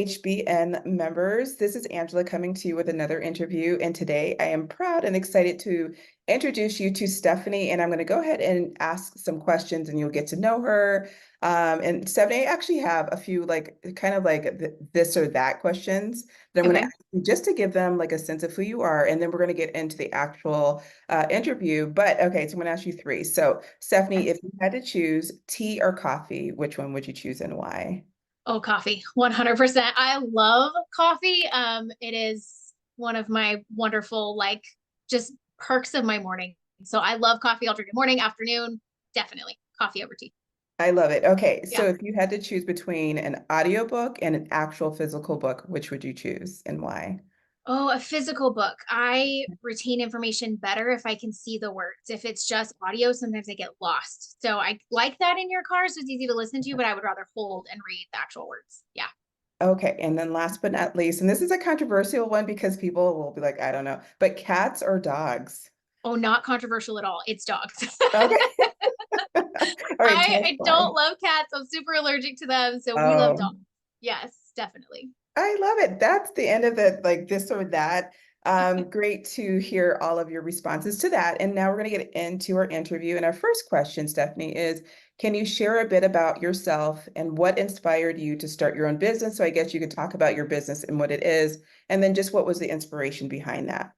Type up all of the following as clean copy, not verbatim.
HBN members. This is Angela coming to you with another interview. And today I am proud and excited to introduce you to Stephanie. And I'm going to go ahead and ask some questions and you'll get to know her. And Stephanie, I actually have a few kind of like this or that questions that I'm going to Okay. ask you just to give them like a sense of who you are. And then we're going to get into the actual interview. But okay, so I'm going to ask you three. So Stephanie, if you had to choose tea or coffee, which one would you choose and why? Oh, coffee, 100%. I love coffee. It is one of my wonderful, just perks of my morning. So I love coffee. I'll drink it morning, afternoon, definitely coffee over tea. I love it. Okay, Yeah. so if you had to choose between an audiobook and an actual physical book, which would you choose and why? Oh, a physical book. I retain information better if I can see the words. If it's just audio, sometimes I get lost. So I like that in your car, so it's easy to listen to, but I would rather hold and read the actual words. Yeah. Okay, and then last but not least, and this is a controversial one because people will be like, I don't know, but cats or dogs? Oh, not controversial at all. It's dogs. Okay, all right, tell us I why. don't love cats. I'm super allergic to them. So we love Oh, dogs. Yes, definitely. I love it. That's the end of the like this or that. Great to hear all of your responses to that. And now we're going to get into our interview. And our first question, Stephanie, is can you share a bit about yourself and what inspired you to start your own business? So I guess you could talk about your business and what it is, and then just what was the inspiration behind that?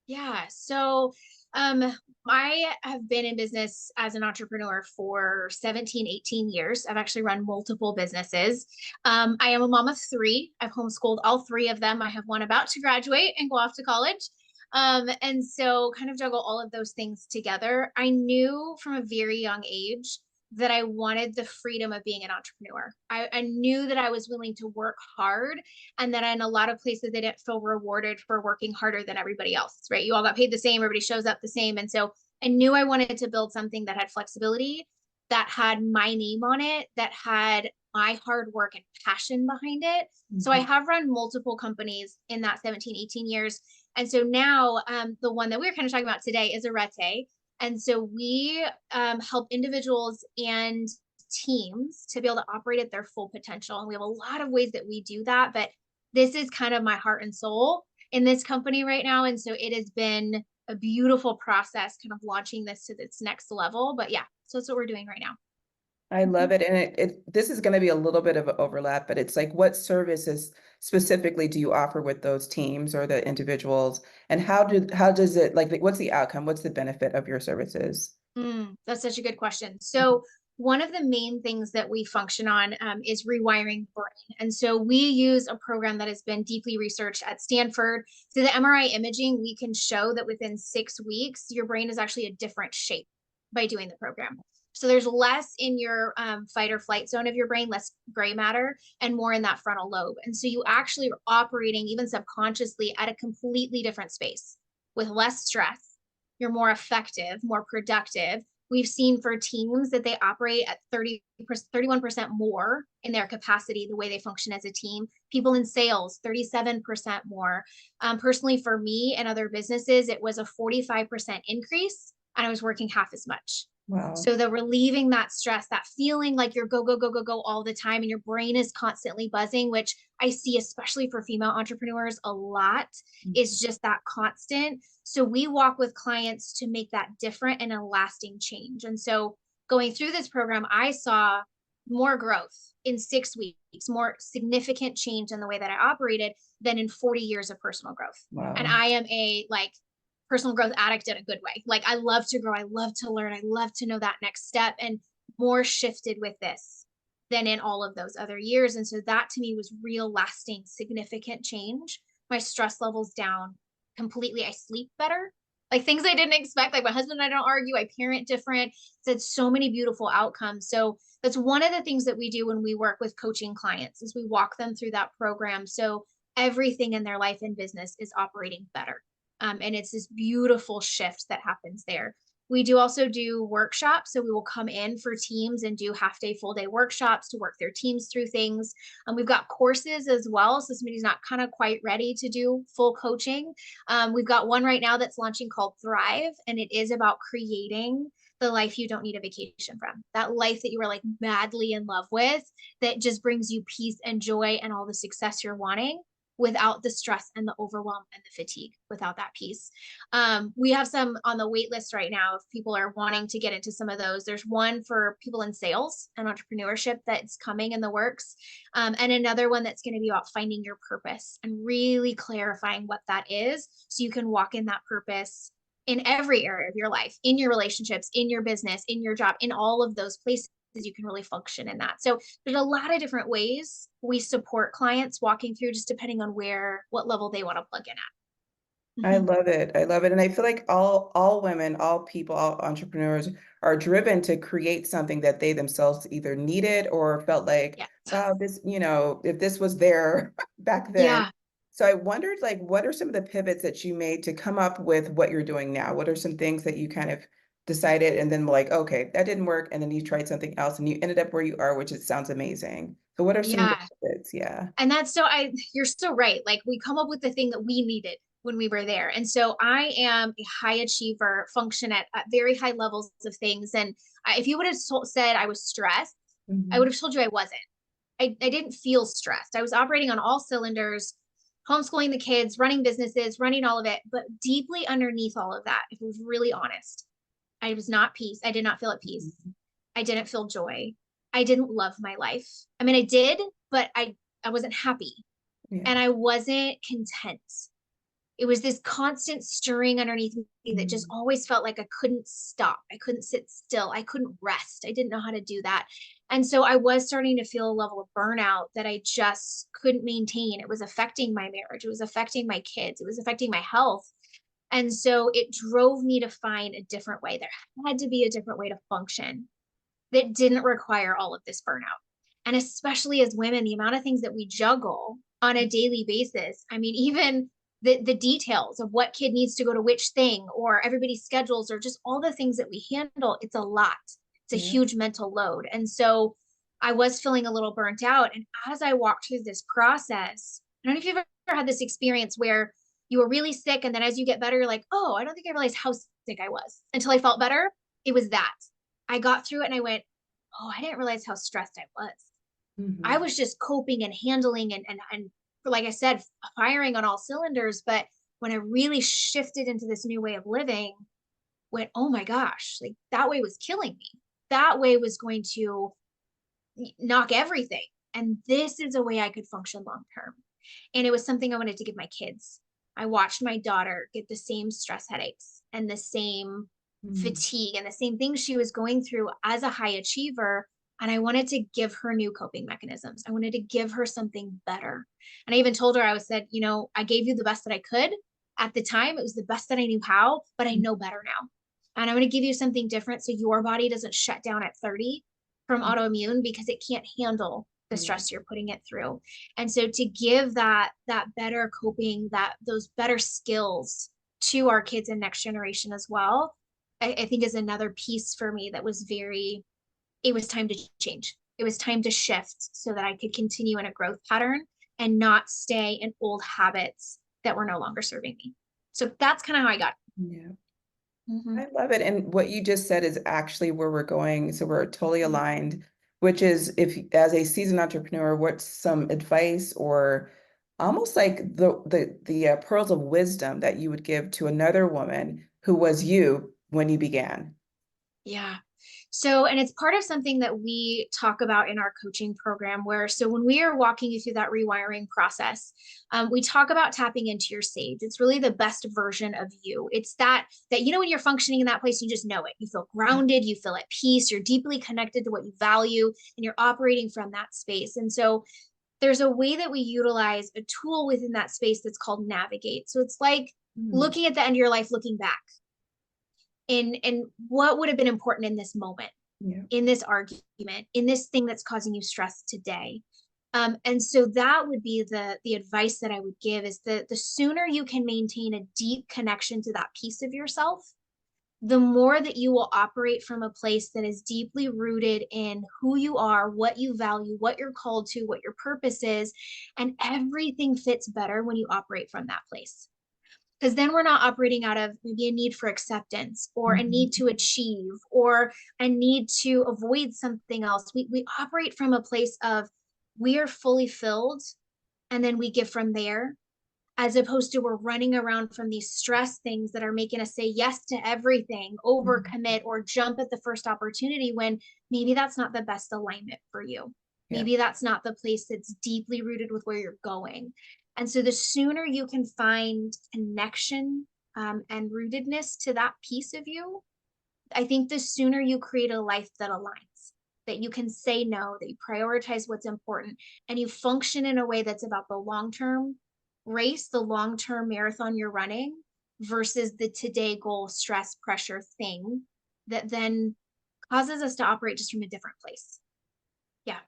Yeah. So um I have been in business as an entrepreneur for 17, 18 years. I've actually run multiple businesses. I am a mom of three. I've homeschooled all three of them. I have one about to graduate and go off to college. And so kind of juggle all of those things together. I knew from a very young age that I wanted the freedom of being an entrepreneur. I knew that I was willing to work hard and that in a lot of places they didn't feel rewarded for working harder than everybody else, right? You all got paid the same, everybody shows up the same. And so I knew I wanted to build something that had flexibility, that had my name on it, that had my hard work and passion behind it. So I Mhm. have run multiple companies in that 17, 18 years. And so now the one that we're kind of talking about today is Arete. And so we help individuals and teams to be able to operate at their full potential. And we have a lot of ways that we do that, but this is kind of my heart and soul in this company right now. And so it has been a beautiful process kind of launching this to this next level. But yeah, so that's what we're doing right now. I Mhm. love it. And this is going to be a little bit of an overlap, but it's like what services specifically do you offer with those teams or the individuals? And how does it like what's the outcome? What's the benefit of your services? That's such a good question. So one of the main things that we function on is rewiring brain. And so we use a program that has been deeply researched at Stanford. So the MRI imaging, we can show that within 6 weeks, your brain is actually a different shape by doing the program. So there's less in your fight or flight zone of your brain, less gray matter, and more in that frontal lobe. And so you actually are operating even subconsciously at a completely different space with less stress. You're more effective, more productive. We've seen for teams that they operate at 31% more in their capacity, the way they function as a team. People in sales, 37% more. Personally, for me and other businesses, it was a 45% increase, and I was working half as much. Wow. So the relieving that stress, that feeling like you're go, go, go, go, go all the time and your brain is constantly buzzing, which I see, especially for female entrepreneurs, a lot is just that constant. So we walk with clients to make that different and a lasting change. And so going through this program, I saw more growth in 6 weeks, more significant change in the way that I operated than in 40 years of personal growth. And Wow. I am a personal growth addict in a good way. Like I love to grow, I love to learn, I love to know that next step, and more shifted with this than in all of those other years. And so that to me was real lasting, significant change. My stress levels down completely. I sleep better. Like things I didn't expect. Like my husband and I don't argue. I parent different. It's had so many beautiful outcomes. So that's one of the things that we do when we work with coaching clients is we walk them through that program. So everything in their life and business is operating better. And it's this beautiful shift that happens there. We do also do workshops. So we will come in for teams and do half day, full day workshops to work their teams through things. We've got courses as well. So somebody's not kind of quite ready to do full coaching. We've got one right now that's launching called Thrive, and it is about creating the life you don't need a vacation from, that life that you were like madly in love with, that just brings you peace and joy and all the success you're wanting without the stress and the overwhelm and the fatigue, without that piece. We have some on the wait list right now if people are wanting to get into some of those. There's one for people in sales and entrepreneurship that's coming in the works, and another one that's going to be about finding your purpose and really clarifying what that is so you can walk in that purpose in every area of your life, in your relationships, in your business, in your job, in all of those places you can really function in that. So there's a lot of different ways we support clients walking through, just depending on what level they want to plug in at. I love it. I love it. And I feel like all women, all people, all entrepreneurs are driven to create something that they themselves either needed or felt like, Yeah. wow, this, if this was there back then. Yeah. So I wondered, like, what are some of the pivots that you made to come up with what you're doing now? What are some things that you kind of decided and then were like, okay, that didn't work. And then you tried something else and you ended up where you are, which it sounds amazing. So what are some of the Yeah. pivots? Yeah. And you're so right. Like we come up with the thing that we needed when we were there. And so I am a high achiever, function at very high levels of things. And if you would have said I was stressed, I would Mhm. have told you I wasn't. I didn't feel stressed. I was operating on all cylinders, homeschooling the kids, running businesses, running all of it. But deeply underneath all of that, if I was really honest, I was not peace. I did not feel at peace. Mhm. I didn't feel joy. I didn't love my life. I mean, I did, but I wasn't happy Yeah. and I wasn't content. It was this constant stirring underneath me that just Mhm. always felt like I couldn't stop. I couldn't sit still. I couldn't rest. I didn't know how to do that. And so I was starting to feel a level of burnout that I just couldn't maintain. It was affecting my marriage. It was affecting my kids. It was affecting my health. And so it drove me to find a different way. There had to be a different way to function that didn't require all of this burnout. And especially as women, the amount of things that we juggle on a daily basis. I mean, even the details of what kid needs to go to which thing, or everybody's schedules, or just all the things that we handle, it's a lot. It's a Yeah. huge mental load. And so I was feeling a little burnt out. And as I walked through this process, I don't know if you've ever had this experience where you were really sick. And then as you get better, you're like, oh, I don't think I realized how sick I was until I felt better. It was that. I got through it and I went, oh, I didn't realize how stressed I was. I Mhm. was just coping and handling and like I said, firing on all cylinders. But when I really shifted into this new way of living, went, oh my gosh, like that way was killing me. That way was going to knock everything. And this is a way I could function long term. And it was something I wanted to give my kids. I watched my daughter get the same stress headaches and the same Mhm. fatigue and the same things she was going through as a high achiever. And I wanted to give her new coping mechanisms. I wanted to give her something better. And I even told her, I gave you the best that I could at the time. It was the best that I knew how, but I know better now. And I'm going to give you something different so your body doesn't shut down at 30 from autoimmune because it can't handle the Yeah. stress you're putting it through. And so to give that better coping, those better skills to our kids and next generation as well, I think is another piece for me that was it was time to change. It was time to shift so that I could continue in a growth pattern and not stay in old habits that were no longer serving me. So that's kind of how I got. Yeah. Mm-hmm. I love it. And what you just said is actually where we're going. So we're totally Mm-hmm. aligned, which is if as a seasoned entrepreneur, what's some advice or almost like the pearls of wisdom that you would give to another woman who was you when you began? Yeah. So, and it's part of something that we talk about in our coaching program so when we are walking you through that rewiring process, we talk about tapping into your sage. It's really the best version of you. It's when you're functioning in that place, you just know it. You feel grounded, you feel at peace, you're deeply connected to what you value, and you're operating from that space. And so there's a way that we utilize a tool within that space that's called navigate. So it's like Mm. looking at the end of your life, looking back and what would have been important in this moment, Yeah. in this argument, in this thing that's causing you stress today. And so that would be the advice that I would give is the sooner you can maintain a deep connection to that piece of yourself, the more that you will operate from a place that is deeply rooted in who you are, what you value, what you're called to, what your purpose is, and everything fits better when you operate from that place. Because then we're not operating out of maybe a need for acceptance or a need to achieve or a need to avoid something else. We operate from a place of we are fully filled and then we give from there, as opposed to we're running around from these stress things that are making us say yes to everything, overcommit, or jump at the first opportunity when maybe that's not the best alignment for you. Yeah. Maybe that's not the place that's deeply rooted with where you're going. And so the sooner you can find connection and rootedness to that piece of you, I think the sooner you create a life that aligns, that you can say no, that you prioritize what's important, and you function in a way that's about the long-term race, the long-term marathon you're running versus the today goal, stress, pressure thing that then causes us to operate just from a different place. Yeah.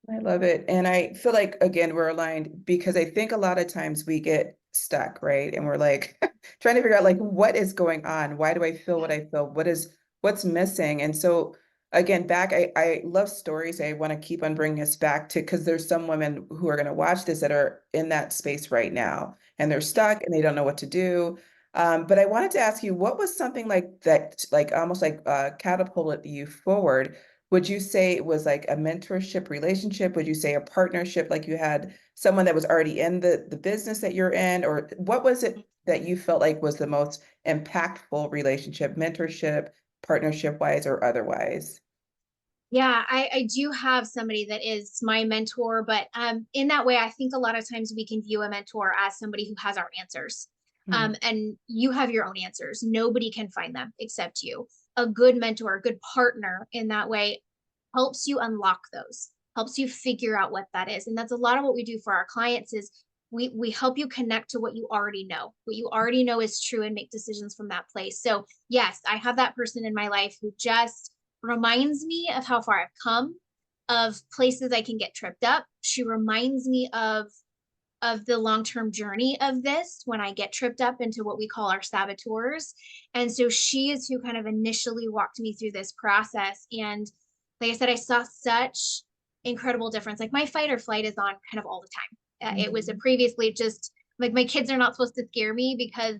I love it. And I feel like, again, we're aligned because I think a lot of times we get stuck, right? And we're like trying to figure out like, what is going on? Why do I feel what I feel? What's missing? And so again, I love stories. I want to keep on bringing us back to, because there's some women who are going to watch this that are in that space right now and they're stuck and they don't know what to do. But I wanted to ask you, what was something like that, like almost like catapulted you forward? Would you say it was like a mentorship relationship? Would you say a partnership, like you had someone that was already in the business that you're in? Or what was it that you felt like was the most impactful relationship, mentorship, partnership wise or otherwise? Yeah, I do have somebody that is my mentor, but in that way, I think a lot of times we can view a mentor as somebody who has our answers. Hmm. And you have your own answers. Nobody can find them except you. A good mentor, a good partner in that way helps you unlock those, helps you figure out what that is. And that's a lot of what we do for our clients is we help you connect to what you already know. What you already know is true and make decisions from that place. So yes, I have that person in my life who just reminds me of how far I've come, of places I can get tripped up. She reminds me of the long-term journey of this when I get tripped up into what we call our saboteurs. And so she is who kind of initially walked me through this process. And like I said, I saw such incredible difference. Like my fight or flight is on kind of all the time. It was a previously just like my kids are not supposed to scare me because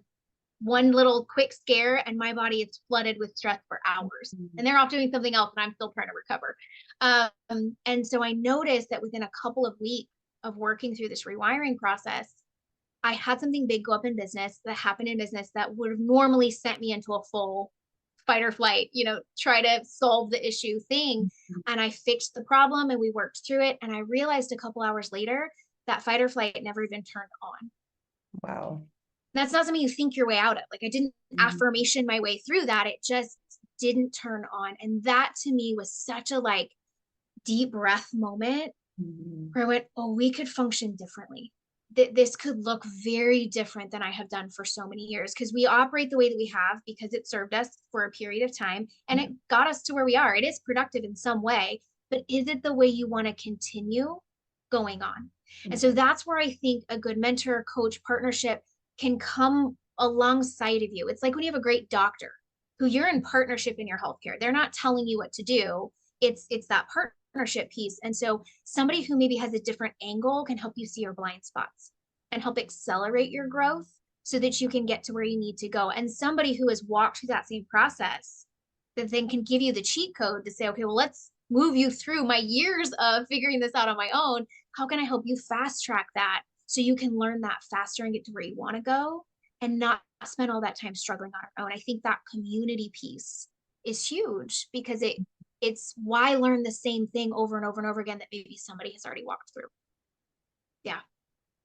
one little quick scare and my body is flooded with stress for hours and they're off doing something else and I'm still trying to recover. And so I noticed that within a couple of weeks of working through this rewiring process, I had something big go up in business that happened in business that would have normally sent me into a full fight or flight, try to solve the issue thing. And I fixed the problem and we worked through it. And I realized a couple hours later that fight or flight never even turned on. Wow. That's not something you think your way out of. Like I didn't affirmation my way through that. It just didn't turn on. And that to me was such a like deep breath moment where I went, oh, we could function differently. This could look very different than I have done for so many years because we operate the way that we have because it served us for a period of time and it got us to where we are. It is productive in some way, but is it the way you want to continue going on? And so that's where I think a good mentor, coach, partnership can come alongside of you. It's like when you have a great doctor who you're in partnership in your healthcare. They're not telling you what to do. It's that partnership piece. And so somebody who maybe has a different angle can help you see your blind spots and help accelerate your growth so that you can get to where you need to go. And somebody who has walked through that same process that then can give you the cheat code to say, okay, well, let's move you through my years of figuring this out on my own. How can I help you fast track that so you can learn that faster and get to where you want to go and not spend all that time struggling on our own? I think that community piece is huge because it's why learn the same thing over and over and over again that maybe somebody has already walked through. Yeah.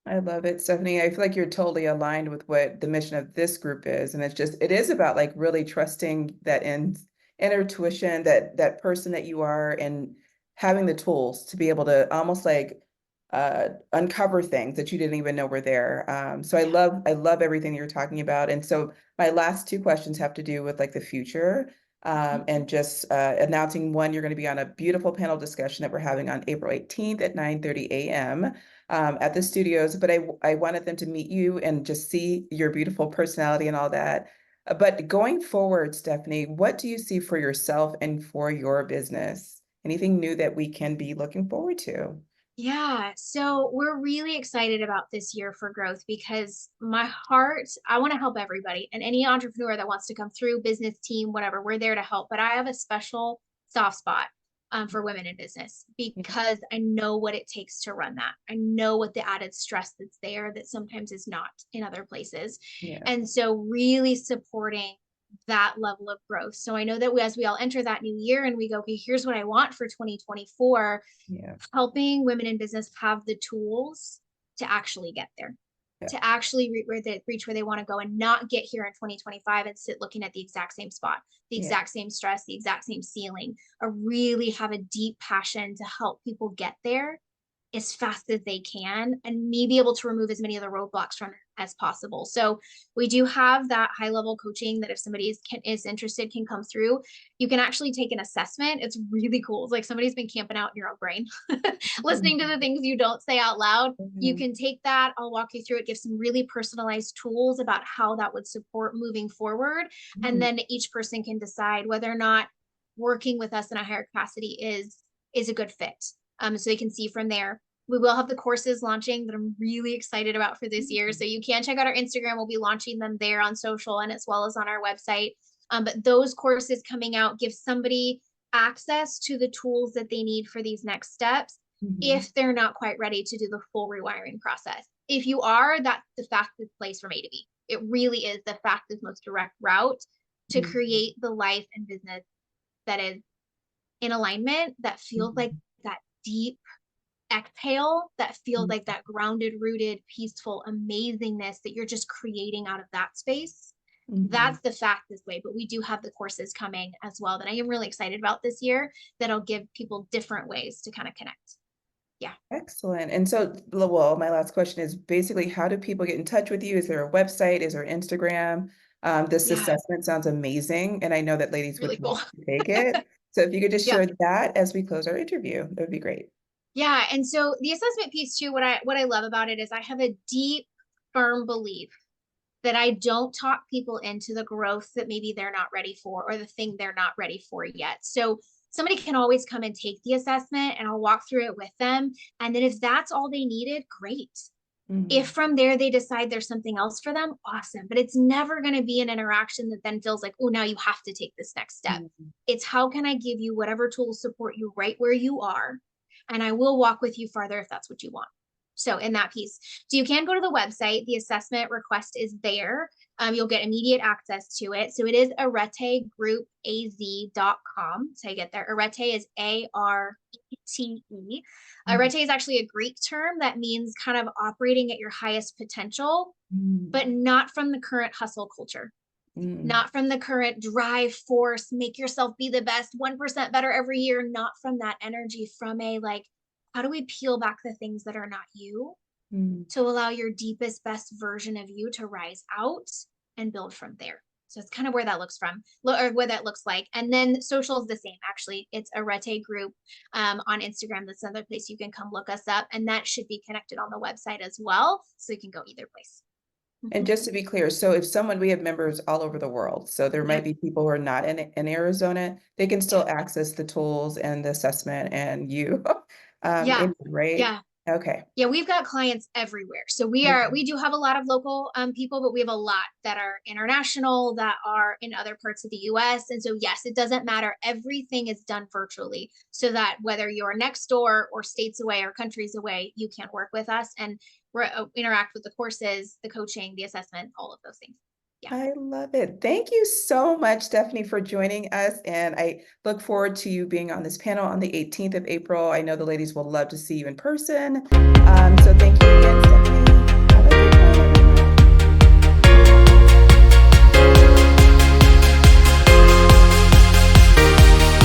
I love it, Stephanie. I feel like you're totally aligned with what the mission of this group is. And it is about like really trusting that inner tuition, that person that you are and having the tools to be able to almost like uncover things that you didn't even know were there. So I love everything you're talking about. And so my last two questions have to do with like the future. And just announcing one, you're going to be on a beautiful panel discussion that we're having on April 18th at 9:30 a.m. At the studios, but I wanted them to meet you and just see your beautiful personality and all that. But going forward, Stephanie, what do you see for yourself and for your business? Anything new that we can be looking forward to? Yeah, so we're really excited about this year for growth because I want to help everybody and any entrepreneur that wants to come through, business team, whatever, we're there to help. But I have a special soft spot for women in business Yeah. because I know what it takes to run that. I know what the added stress that's there that sometimes is not in other places. Yeah. And so really supporting that level of growth. So I know that as we all enter that new year and we go, okay, here's what I want for 2024, Yeah. helping women in business have the tools to actually get there, Yeah. to actually reach where they want to go and not get here in 2025 and sit looking at the exact same spot, the Yeah. exact same stress, the exact same ceiling, or really have a deep passion to help people get there as fast as they can and me be able to remove as many of the roadblocks from it as possible. So we do have that high level coaching that if somebody is interested can come through. You can actually take an assessment. It's really cool. It's like somebody's been camping out in your own brain, listening to the things you don't say out loud. You Mhm. can take that. I'll walk you through it, give some really personalized tools about how that would support moving forward. And Mhm. then each person can decide whether or not working with us in a higher capacity is a good fit. So they can see from there. We will have the courses launching that I'm really excited about for this year. So you can check out our Instagram. We'll be launching them there on social and as well as on our website. But those courses coming out give somebody access to the tools that they need for these next steps Mhm. if they're not quite ready to do the full rewiring process. If you are, that's the fastest place from A to B. It really is the fastest, most direct route to Mhm. create the life and business that is in alignment, that feels like Mhm. that deep exhale, that feels like Mhm. that grounded, rooted, peaceful amazingness that you're just creating out of that space. Mhm. That's the fastest way. But we do have the courses coming as well that I am really excited about this year that'll give people different ways to kind of connect. Yeah. Excellent. And so, well, my last question is basically, how do people get in touch with you? Is there a website? Is there Instagram? This Yeah. assessment sounds amazing, and I know that ladies Really would love cool. to take it. So if you could just Yep. share that as we close our interview, that would be great. Yeah. And so the assessment piece too, what I love about it is I have a deep, firm belief that I don't talk people into the growth that maybe they're not ready for or the thing they're not ready for yet. So somebody can always come and take the assessment and I'll walk through it with them. And then if that's all they needed, great. If Mhm. from there they decide there's something else for them, awesome. But it's never going to be an interaction that then feels like, oh, now you have to take this next step. Mhm. It's how can I give you whatever tools support you right where you are? And I will walk with you farther if that's what you want. So in that piece, so you can go to the website. The assessment request is there. You'll get immediate access to it. So it is aretegroup.az.com. So you get there. Arete is ARETE. Mhm. Arete is actually a Greek term that means kind of operating at your highest potential, Mhm. but not from the current hustle culture, Mhm. not from the current drive force, make yourself be the best, 1% better every year, not from that energy, from a like, how do we peel back the things that are not you Mhm. to allow your deepest, best version of you to rise out and build from there. So it's kind of where that looks from, or where that looks like. And then social is the same, actually. It's Arete Group on Instagram. That's another place you can come look us up. And that should be connected on the website as well. So you can go either place. And just to be clear, so if someone, we have members all over the world, so there might Yep. be people who are not in Arizona, they can Yeah. still access the tools and the assessment and you, Yeah. right? Yeah. Okay. Yeah, we've got clients everywhere. So Okay. we do have a lot of local people, but we have a lot that are international, that are in other parts of the US. And so yes, it doesn't matter. Everything is done virtually so that whether you're next door or states away or countries away, you can work with us and interact with the courses, the coaching, the assessment, all of those things. Yeah. I love it. Thank you so much, Stephanie, for joining us. And I look forward to you being on this panel on the 18th of April. I know the ladies will love to see you in person. So thank you again, Stephanie.